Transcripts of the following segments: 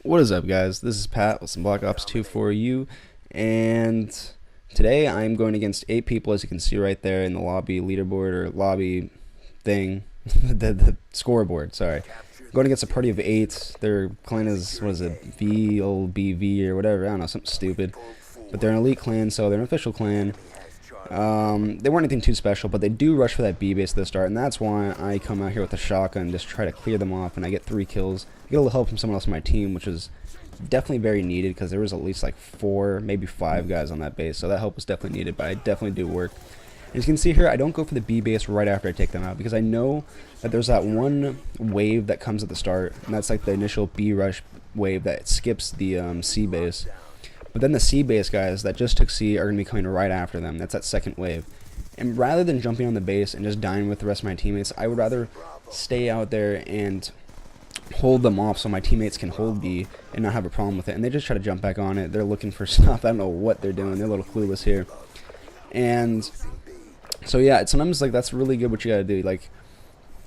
What is up, guys? This is Pat with some Black Ops 2 for you, and today I'm going against 8 people, as you can see right there in the lobby leaderboard or lobby thing, the scoreboard. Sorry, going against a party of 8. Their clan is, what is it, VLBV or whatever? I don't know, something stupid. But they're an elite clan, so they're an official clan. They weren't anything too special, but they do rush for that B base at the start, and that's why I come out here with a shotgun and just try to clear them off, and I get 3 kills. I get a little help from someone else on my team, which is definitely very needed, because there was at least like 4, maybe 5 guys on that base, so that help was definitely needed, but I definitely do work. As you can see here, I don't go for the B base right after I take them out, because I know that there's that one wave that comes at the start, and that's like the initial B rush wave that skips the C base. But then the C base guys that just took C are going to be coming right after them. That's that second wave. And rather than jumping on the base and just dying with the rest of my teammates, I would rather stay out there and hold them off so my teammates can hold B and not have a problem with it. And they just try to jump back on it. They're looking for stuff. I don't know what they're doing. They're a little clueless here. And so yeah, sometimes like that's really good what you got to do. Like,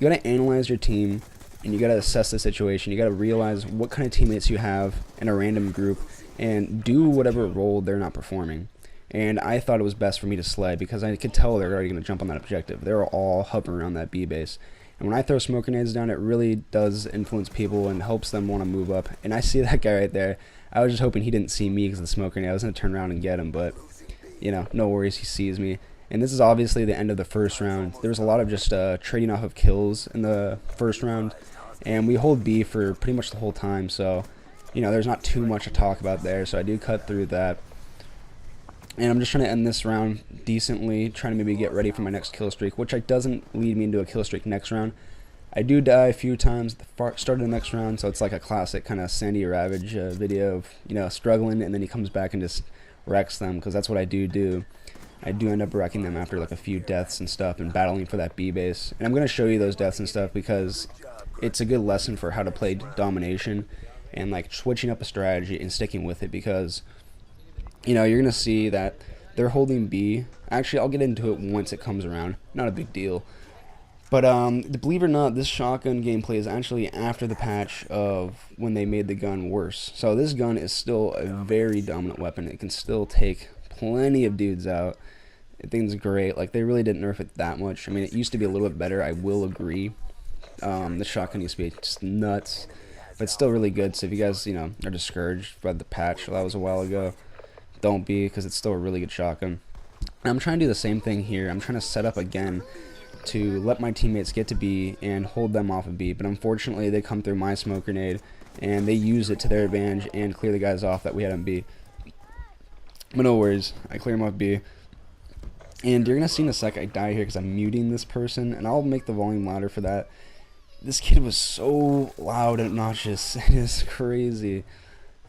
you got to analyze your team and you got to assess the situation. You got to realize what kind of teammates you have in a random group and do whatever role they're not performing. And I thought it was best for me to sled, because I could tell they're already going to jump on that objective. They're all hovering around that B base. And when I throw smoke grenades down, it really does influence people and helps them want to move up. And I see that guy right there. I was just hoping he didn't see me because of the smoke grenade. I was going to turn around and get him, but, you know, no worries, he sees me. And this is obviously the end of the first round. There was a lot of just trading off of kills in the first round. And we hold B for pretty much the whole time, so you know, there's not too much to talk about there, so I do cut through that. And I'm just trying to end this round decently, trying to maybe get ready for my next kill streak, which doesn't lead me into a kill streak next round. I do die a few times at the start of the next round, so it's like a classic kind of Sandy Ravage video of, you know, struggling, and then he comes back and just wrecks them, because that's what I do. I do end up wrecking them after like a few deaths and stuff and battling for that B base. And I'm going to show you those deaths and stuff because it's a good lesson for how to play domination and like switching up a strategy and sticking with it, because you know you're gonna see that they're holding B. Actually, I'll get into it once it comes around, not a big deal. But believe it or not, this shotgun gameplay is actually after the patch of when they made the gun worse. So this gun is still a very dominant weapon. It can still take plenty of dudes out. I think it's great. Like, they really didn't nerf it that much. I mean, it used to be a little bit better, I will agree. The shotgun used to be just nuts, but it's still really good. So if you guys, you know, are discouraged by the patch that was a while ago, don't be, because it's still a really good shotgun. And I'm trying to do the same thing here. I'm trying to set up again to let my teammates get to B and hold them off of B, but unfortunately they come through my smoke grenade and they use it to their advantage and clear the guys off that we had on B. But no worries, I clear them off B. And you're gonna see in a sec I die here because I'm muting this person, and I'll make the volume louder for that. This kid was so loud and obnoxious. It is crazy.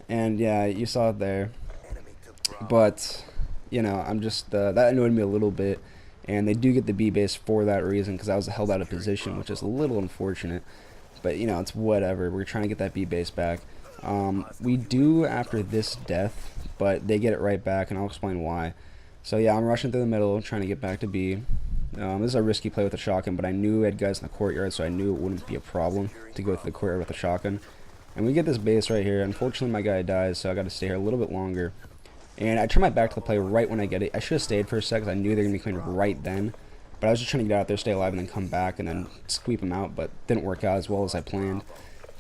And yeah, you saw it there. But, you know, I'm just, that annoyed me a little bit. And they do get the B base for that reason, because I was held out of position, which is a little unfortunate. But, you know, it's whatever. We're trying to get that B base back. We do after this death, but they get it right back, and I'll explain why. So yeah, I'm rushing through the middle, trying to get back to B. This is a risky play with a shotgun, but I knew we had guys in the courtyard, so I knew it wouldn't be a problem to go through the courtyard with a shotgun. And we get this base right here. Unfortunately, my guy dies, so I got to stay here a little bit longer. And I turn my back to the play right when I get it. I should have stayed for a sec, because I knew they were going to be coming right then. But I was just trying to get out there, stay alive, and then come back and then sweep them out, but didn't work out as well as I planned.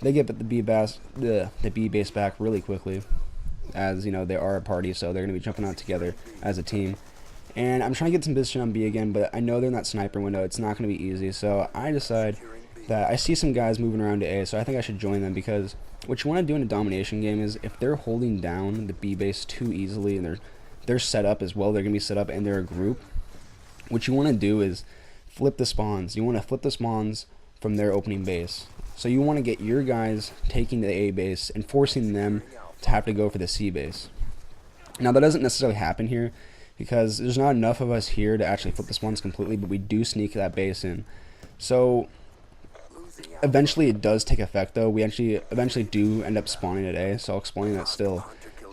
They get the B base back really quickly, as you know they are a party, so they're going to be jumping out together as a team. And I'm trying to get some position on B again, but I know they're in that sniper window. It's not going to be easy, so I decide that I see some guys moving around to A, so I think I should join them, because what you want to do in a domination game is if they're holding down the B base too easily and they're set up as well, they're going to be set up and they're a group, what you want to do is flip the spawns. You want to flip the spawns from their opening base. So you want to get your guys taking the A base and forcing them to have to go for the C base. Now that doesn't necessarily happen here, because there's not enough of us here to actually flip the spawns completely, but we do sneak that base in. So eventually it does take effect, though. We actually eventually do end up spawning at A, so I'll explain that still.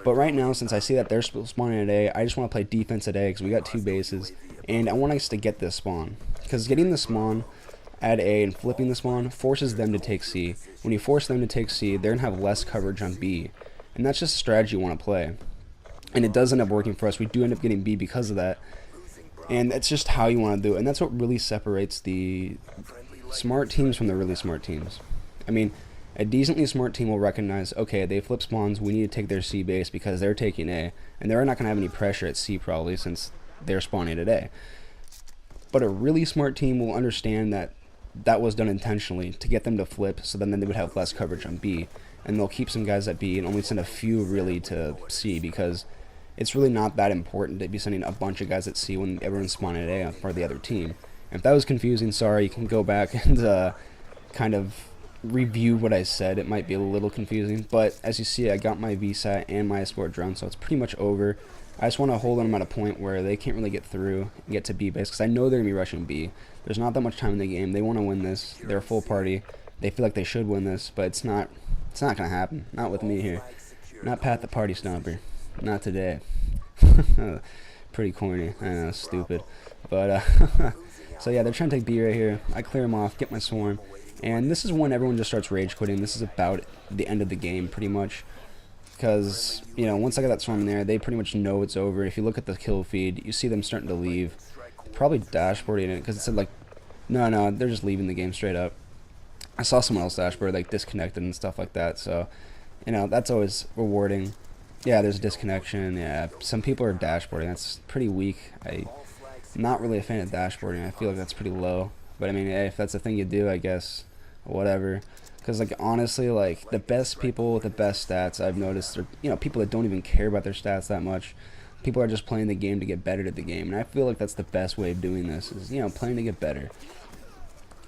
But right now, since I see that they're spawning at A, I just want to play defense at A, because we got 2 bases, and I want us to get this spawn. Because getting the spawn at A and flipping the spawn forces them to take C. When you force them to take C, they're going to have less coverage on B. And that's just a strategy you want to play. And it does end up working for us. We do end up getting B because of that. And that's just how you want to do it. And that's what really separates the smart teams from the really smart teams. I mean, a decently smart team will recognize, okay, they flip spawns, we need to take their C base because they're taking A. And they're not going to have any pressure at C probably since they're spawning at A. But a really smart team will understand that that was done intentionally to get them to flip, so then they would have less coverage on B. And they'll keep some guys at B and only send a few really to C because it's really not that important to be sending a bunch of guys at C when everyone's spawning at A for the other team. And if that was confusing, sorry, you can go back and kind of review what I said. It might be a little confusing, but as you see, I got my VSAT and my escort drone, so it's pretty much over. I just want to hold them at a point where they can't really get through and get to B base, because I know they're going to be rushing B. There's not that much time in the game. They want to win this. They're a full party. They feel like they should win this, but it's not going to happen. Not with me here. Not Pat the Party Stomper. Not today. Pretty corny. I know, stupid. But, so yeah, they're trying to take B right here. I clear them off, get my swarm. And this is when everyone just starts rage quitting. This is about the end of the game, pretty much. Because, you know, once I got that swarm in there, they pretty much know it's over. If you look at the kill feed, you see them starting to leave. Probably dashboarding it, because it said, like, no, they're just leaving the game straight up. I saw someone else dashboard, like, disconnected and stuff like that. So, you know, that's always rewarding. Yeah, there's a disconnection. Yeah, some people are dashboarding. That's pretty weak. I'm not really a fan of dashboarding. I feel like that's pretty low. But, I mean, hey, if that's the thing you do, I guess, whatever. Because, like, honestly, like, the best people with the best stats I've noticed are, you know, people that don't even care about their stats that much. People are just playing the game to get better at the game. And I feel like that's the best way of doing this is, you know, playing to get better.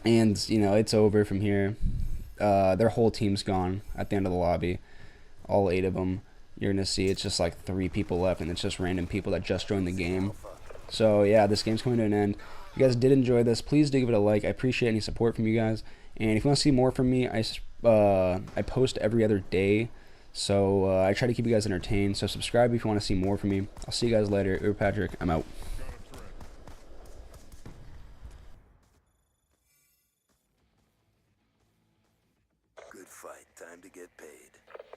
And, you know, it's over from here. Their whole team's gone at the end of the lobby. All 8 of them. You're going to see it's just like 3 people left, and it's just random people that just joined the game. So, yeah, this game's coming to an end. If you guys did enjoy this, please do give it a like. I appreciate any support from you guys. And if you want to see more from me, I post every other day. So I try to keep you guys entertained. So subscribe if you want to see more from me. I'll see you guys later. Uber Patrick, I'm out. Good fight. Time to get paid.